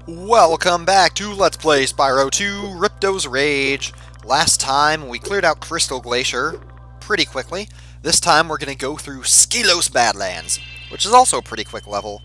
Welcome back to Let's Play Spyro 2 Ripto's Rage. Last time we cleared out Crystal Glacier pretty quickly. This time we're going to go through Skylos Badlands, which is also a pretty quick level.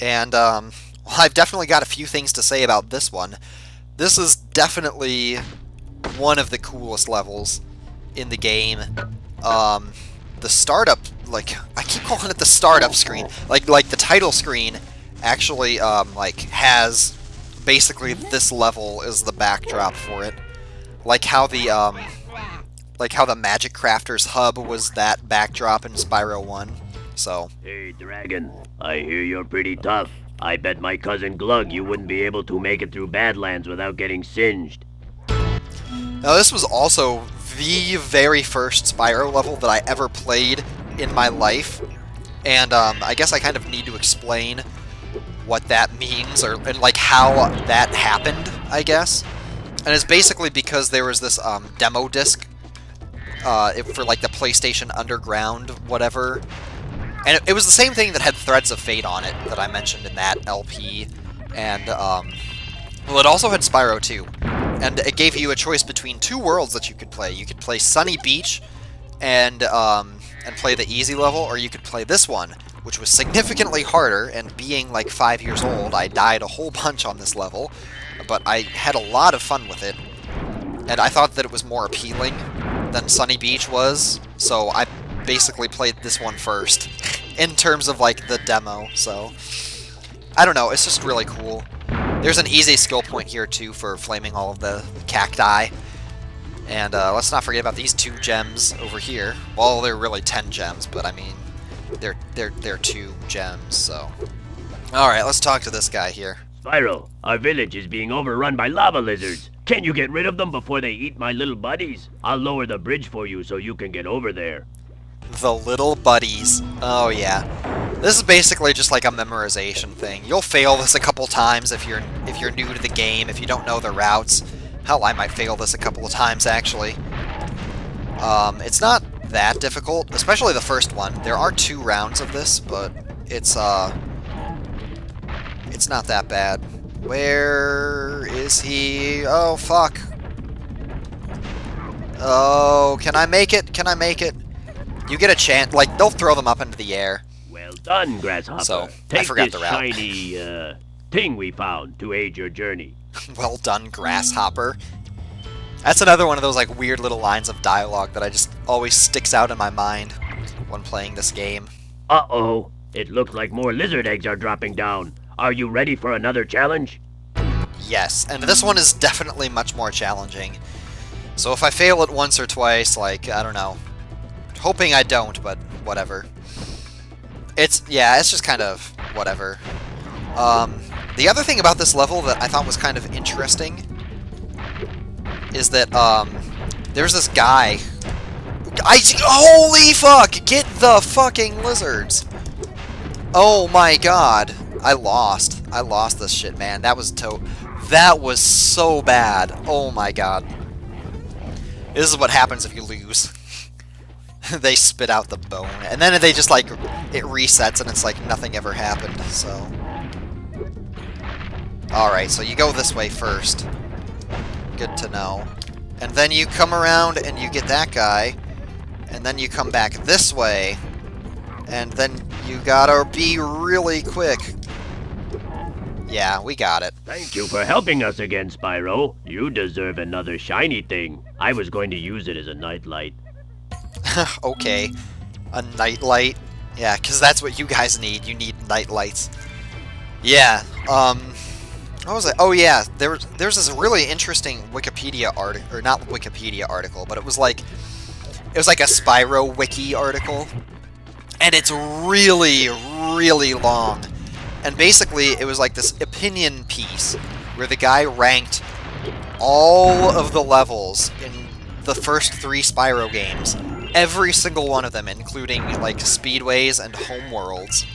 And well, I've definitely got a few things to say about this one. This is definitely one of the coolest levels in the game. The startup, I keep calling it the startup screen, like the title screen actually has basically this level is the backdrop for it, like how the Magic Crafters hub was that backdrop in Spyro 1. So Hey Dragon, I hear you're pretty tough. I bet my cousin Glug you wouldn't be able to make it through Badlands without getting singed. now this was also the very first Spyro level that I ever played in my life, and I guess I kind of need to explain what that means, and like how that happened, I guess. And it's basically because there was this demo disc for like the PlayStation Underground whatever, and it was the same thing that had Threads of Fate on it that I mentioned in that LP, and well, it also had Spyro 2, and it gave you a choice between two worlds that you could play. You could play Sunny Beach and play the easy level, or you could play this one, which was significantly harder, and being like 5 years old, I died a whole bunch on this level, but I had a lot of fun with it, and I thought that it was more appealing than Sunny Beach was, so I basically played this one first, in terms of like the demo, so I don't know, it's just really cool. There's an easy skill point here too for flaming all of the cacti, and let's not forget about these 2 gems over here. Well, they're really 10 gems, but I mean, they're 2 gems, so. Alright, let's talk to this guy here. Spyro, our village is being overrun by lava lizards. Can you get rid of them before they eat my little buddies? I'll lower the bridge for you so you can get over there. The little buddies. Oh yeah. This is basically just like a memorization thing. You'll fail this a couple times if you're new to the game, if you don't know the routes. Hell, I might fail this a couple of times actually. It's not that difficult, especially the first one. There are 2 rounds of this, but it's not that bad. Where is he? Oh, fuck. Oh, can I make it? Can I make it? You get a chance. Like, they'll throw them up into the air. Well done, Grasshopper. So, Take I forgot this the route. shiny, thing we found to aid your journey. Well done, Grasshopper. That's another one of those like weird little lines of dialogue that I just always sticks out in my mind when playing this game. Uh-oh. It looks like more lizard eggs are dropping down. Are you ready for another challenge? Yes, and this one is definitely much more challenging. So if I fail it once or twice, like, I don't know. Hoping I don't, but whatever. It's just kind of whatever. The other thing about this level that I thought was kind of interesting is that, there's this guy. Holy fuck! Get the fucking lizards! Oh my god. I lost this shit, man. That was so bad. Oh my god. This is what happens if you lose. They spit out the bone, and then they just, like, it resets, and it's like nothing ever happened, so. Alright, so you go this way first. Good to know. And then you come around and you get that guy, and then you come back this way, and then you gotta be really quick. Yeah, we got it. Thank you for helping us again, Spyro. You deserve another shiny thing. I was going to use it as a nightlight. Okay. A nightlight? Yeah, because that's what you guys need. You need nightlights. Yeah, what was it? Oh yeah, there's this really interesting Wikipedia article, or not Wikipedia article, but it was like a Spyro wiki article, and it's really, really long. And basically, it was like this opinion piece where the guy ranked all of the levels in the first 3 Spyro games, every single one of them, including like speedways and homeworlds.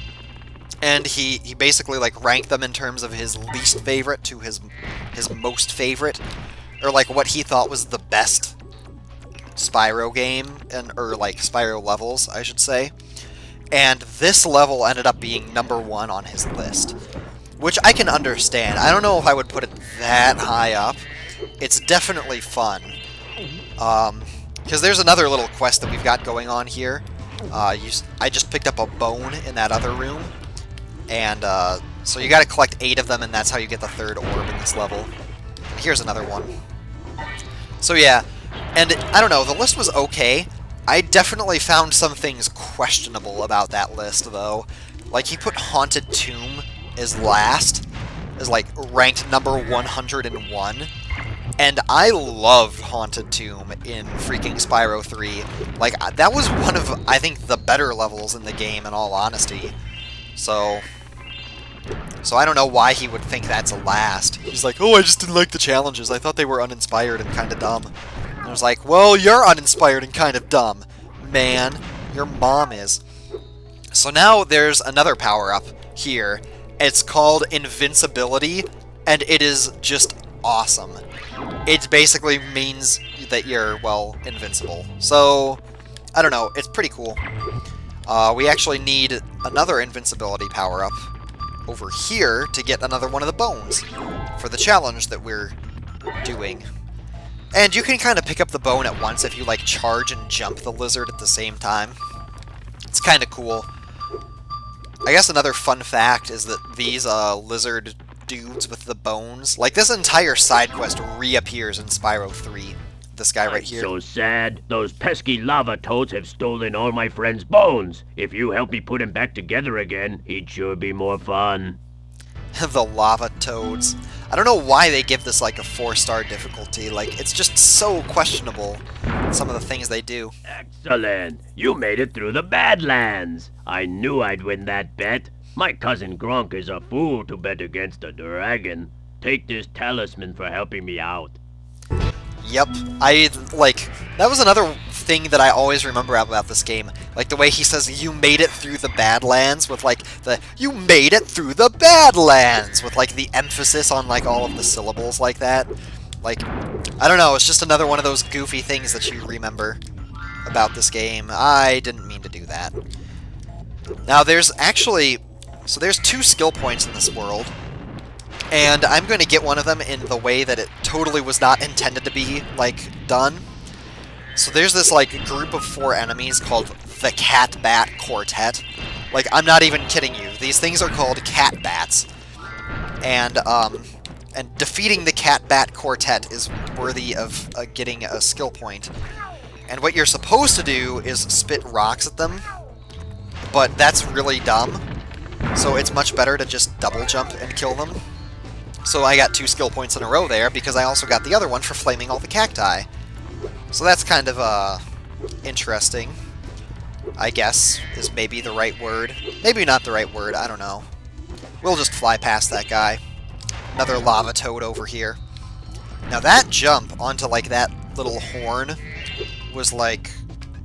And he basically like ranked them in terms of his least favorite to his most favorite, or like what he thought was the best Spyro game, or like Spyro levels, I should say. And this level ended up being #1 on his list. which I can understand. I don't know if I would put it that high up. It's definitely fun. Because there's another little quest that we've got going on here. I just picked up a bone in that other room. And so you gotta collect 8 of them, and that's how you get the 3rd orb in this level. Here's another one. So yeah, and I don't know, the list was okay. I definitely found some things questionable about that list, though. Like, he put Haunted Tomb as last, as like ranked number 101. And I loved Haunted Tomb in freaking Spyro 3. Like, that was one of, I think, the better levels in the game, in all honesty. So I don't know why he would think that's a last. He's like, oh, I just didn't like the challenges. I thought they were uninspired and kind of dumb. And I was like, well, you're uninspired and kind of dumb, man. Your mom is. So now there's another power-up here. It's called Invincibility, and it is just awesome. It basically means that you're, well, invincible. So, I don't know. It's pretty cool. We actually need another invincibility power-up over here to get another one of the bones for the challenge that we're doing. And you can kind of pick up the bone at once if you, like, charge and jump the lizard at the same time. It's kind of cool. I guess another fun fact is that these lizard dudes with the bones, like, this entire side quest reappears in Spyro 3. This guy right here. So sad. Those pesky lava toads have stolen all my friend's bones. If you help me put him back together again, he'd sure be more fun. The lava toads. I don't know why they give this like a 4-star difficulty. Like, it's just so questionable, some of the things they do. Excellent. You made it through the Badlands. I knew I'd win that bet. My cousin Gronk is a fool to bet against a dragon. Take this talisman for helping me out. Yep, that was another thing that I always remember about this game. Like, the way he says, you made it through the Badlands, with, like, you made it through the Badlands, with, like, the emphasis on, like, all of the syllables like that. Like, I don't know, it's just another one of those goofy things that you remember about this game. I didn't mean to do that. Now, there's 2 skill points in this world. And I'm going to get one of them in the way that it totally was not intended to be, like, done. So there's this, like, group of 4 enemies called the Cat Bat Quartet. Like, I'm not even kidding you. These things are called Cat Bats. And defeating the Cat Bat Quartet is worthy of getting a skill point. And what you're supposed to do is spit rocks at them. But that's really dumb. So it's much better to just double jump and kill them. So I got 2 skill points in a row there, because I also got the other one for flaming all the cacti. So that's kind of, interesting, I guess, is maybe the right word. Maybe not the right word, I don't know. We'll just fly past that guy. Another lava toad over here. Now that jump onto, like, that little horn was, like,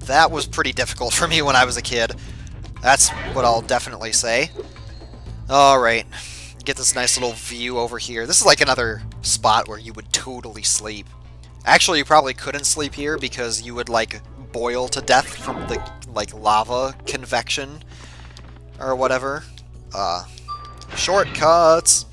that was pretty difficult for me when I was a kid. That's what I'll definitely say. Alright. Get this nice little view over here. This is like another spot where you would totally sleep. Actually, you probably couldn't sleep here because you would, like, boil to death from the, like, lava convection or whatever. Shortcuts!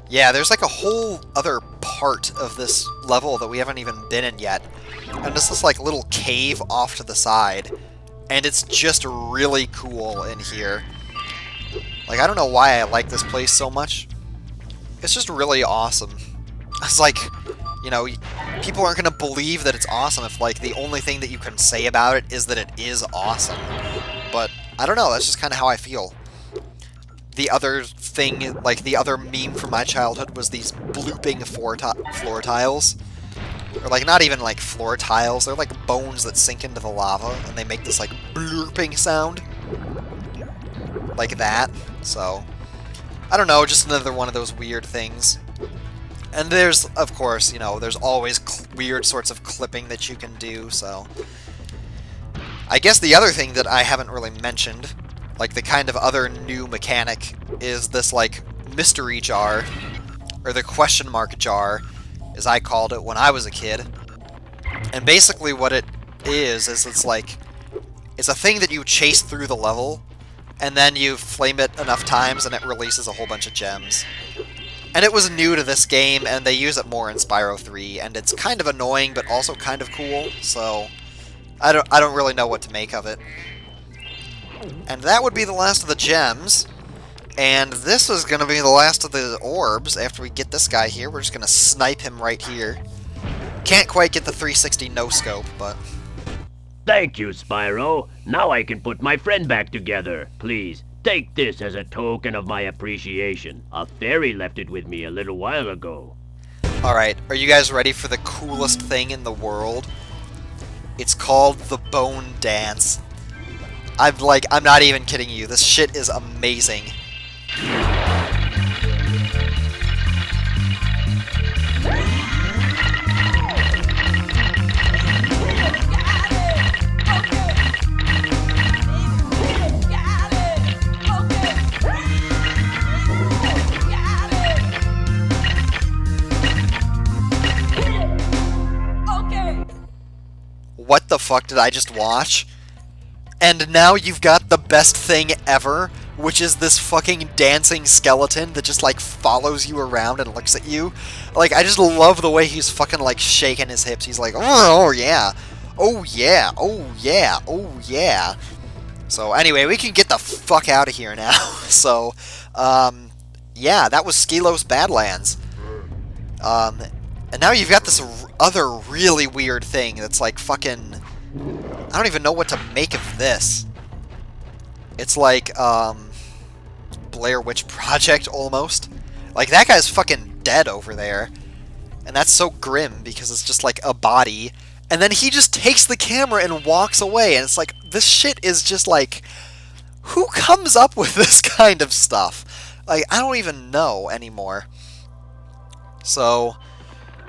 Yeah, there's, like, a whole other part of this level that we haven't even been in yet. And it's this, like, little cave off to the side. And it's just really cool in here. Like, I don't know why I like this place so much. It's just really awesome. It's like, you know, people aren't going to believe that it's awesome if, like, the only thing that you can say about it is that it is awesome. But, I don't know, that's just kind of how I feel. The other thing, like, the other meme from my childhood was these blooping floor tiles. Or, like, not even, like, floor tiles. They're, like, bones that sink into the lava, and they make this, like, blooping sound. Like that. So, I don't know, just another one of those weird things. And there's, of course, you know, there's always weird sorts of clipping that you can do, so... I guess the other thing that I haven't really mentioned, like the kind of other new mechanic, is this, like, mystery jar, or the question mark jar, as I called it when I was a kid. And basically what it is it's like, it's a thing that you chase through the level, and then you flame it enough times and it releases a whole bunch of gems. And it was new to this game, and they use it more in Spyro 3, and it's kind of annoying, but also kind of cool, so I don't really know what to make of it. And that would be the last of the gems, and this is going to be the last of the orbs. After we get this guy here, we're just going to snipe him right here. Can't quite get the 360 no-scope, but... Thank you, Spyro. Now I can put my friend back together. Please, take this as a token of my appreciation. A fairy left it with me a little while ago. Alright, are you guys ready for the coolest thing in the world? It's called the Bone Dance. I'm not even kidding you. This shit is amazing. What the fuck did I just watch? And now you've got the best thing ever, which is this fucking dancing skeleton that just, like, follows you around and looks at you. Like, I just love the way he's fucking, like, shaking his hips. He's like, oh yeah, oh yeah, oh yeah, oh yeah. So, anyway, we can get the fuck out of here now. So, yeah, that was Skelos Badlands. And now you've got this other really weird thing that's like fucking... I don't even know what to make of this. It's like, Blair Witch Project, almost. Like, that guy's fucking dead over there. And that's so grim, because it's just like a body. And then he just takes the camera and walks away, and it's like, this shit is just like... Who comes up with this kind of stuff? Like, I don't even know anymore. So...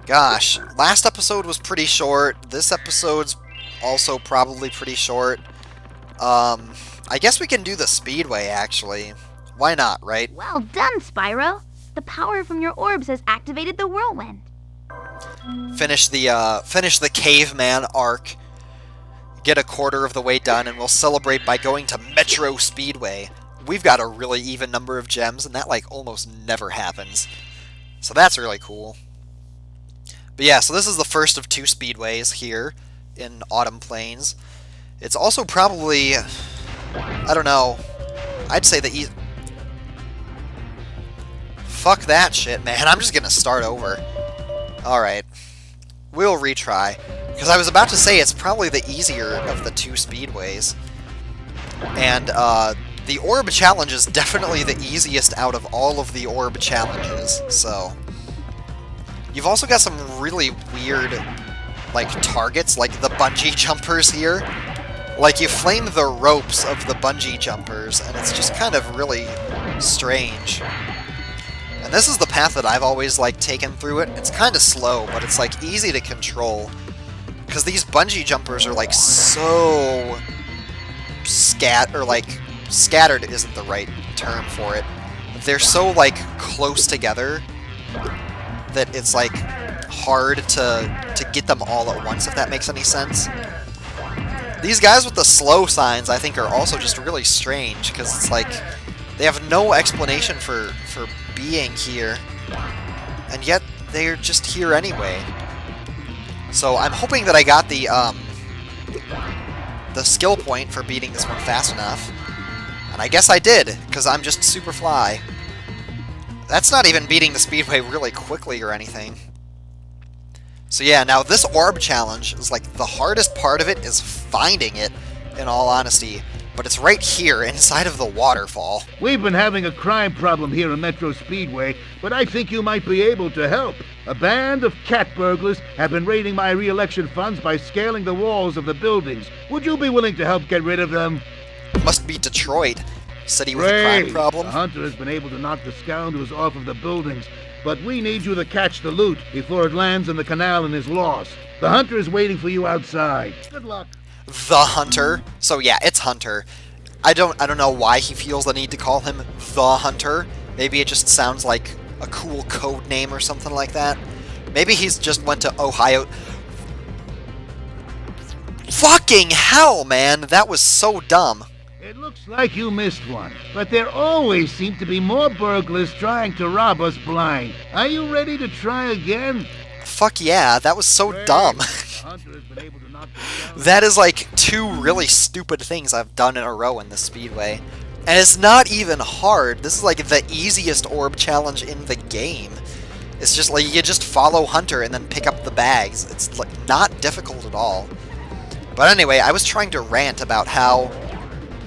Gosh, last episode was pretty short. This episode's also probably pretty short. I guess we can do the Speedway, actually. Why not, right? Well done, Spyro. The power from your orbs has activated the whirlwind. Finish the caveman arc. Get a quarter of the way done, and we'll celebrate by going to Metro Speedway. We've got a really even number of gems, and that, like, almost never happens. So that's really cool. But yeah, so this is the first of 2 speedways here in Autumn Plains. It's also probably, I don't know, I'd say the Fuck that shit, man. I'm just gonna start over. Alright. We'll retry. Because I was about to say it's probably the easier of the 2 speedways. And, the orb challenge is definitely the easiest out of all of the orb challenges, so... You've also got some really weird, like, targets, like the bungee jumpers here. Like, you flame the ropes of the bungee jumpers, and it's just kind of really strange. And this is the path that I've always, like, taken through it. It's kind of slow, but it's, like, easy to control. Because these bungee jumpers are, like, so... Scattered isn't the right term for it. They're so, like, close together that it's, like, hard to get them all at once, if that makes any sense. These guys with the slow signs, I think, are also just really strange, because it's like, they have no explanation for being here, and yet they're just here anyway. So I'm hoping that I got the skill point for beating this one fast enough, and I guess I did, because I'm just super fly. That's not even beating the speedway really quickly or anything. So yeah, now this orb challenge is like the hardest part of it is finding it, in all honesty. But it's right here, inside of the waterfall. We've been having a crime problem here in Metro Speedway, but I think you might be able to help. A band of cat burglars have been raiding my re-election funds by scaling the walls of the buildings. Would you be willing to help get rid of them? Must be Detroit. City with a crime problem. The hunter has been able to knock the scoundrels off of the buildings, but we need you to catch the loot before it lands in the canal and is lost. The hunter is waiting for you outside. Good luck. The Hunter. So yeah, it's Hunter. I don't know why he feels the need to call him the Hunter. Maybe it just sounds like a cool code name or something like that. Maybe he's just went to Ohio. Fucking hell, man! That was so dumb. It looks like you missed one, but there always seem to be more burglars trying to rob us blind. Are you ready to try again? Fuck yeah, that was so Great. dumb. The hunter has been able to knock them down. That is like 2 really stupid things I've done in a row in this speedway. And it's not even hard. This is like the easiest orb challenge in the game. It's just like you just follow Hunter and then pick up the bags. It's like not difficult at all. But anyway, I was trying to rant about how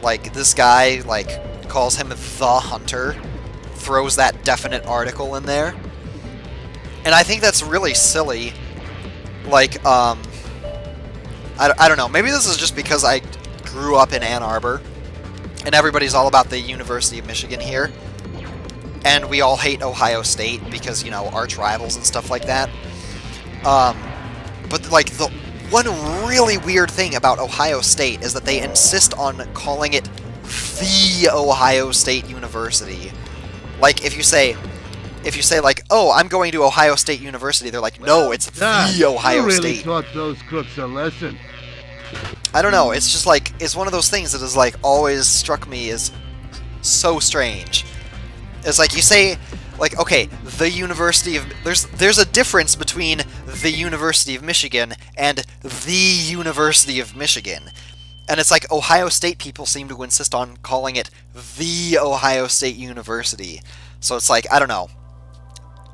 like this guy like calls him the Hunter, throws that definite article in there. And I think that's really silly. Like I don't know. Maybe this is just because I grew up in Ann Arbor and everybody's all about the University of Michigan here. And we all hate Ohio State because, you know, arch rivals and stuff like that. But, like, the one really weird thing about Ohio State is that they insist on calling it the Ohio State University. Like, if you say, like, oh, I'm going to Ohio State University, they're like, no, it's the Ohio you really State. taught those crooks a lesson. I don't know, it's just, like, it's one of those things that has, like, always struck me as so strange. It's like you say, like, okay, the University of... There's a difference between the University of Michigan and the University of Michigan. And it's like Ohio State people seem to insist on calling it the Ohio State University. So it's like, I don't know.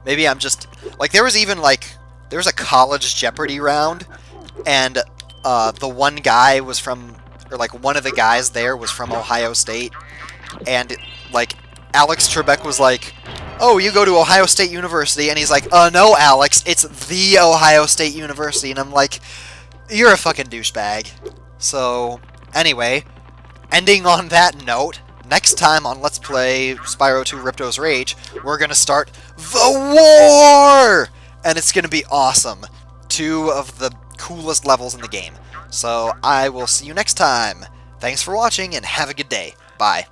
Maybe I'm just... Like, there was even, like... There was a college Jeopardy round, and the one guy was from... Or, like, one of the guys there was from Ohio State. And, like... Alex Trebek was like, oh, you go to Ohio State University, and he's like, no, Alex, it's the Ohio State University, and I'm like, you're a fucking douchebag. So, anyway, ending on that note, next time on Let's Play Spyro 2 Ripto's Rage, we're gonna start the war! And it's gonna be awesome. 2 of the coolest levels in the game. So, I will see you next time. Thanks for watching, and have a good day. Bye.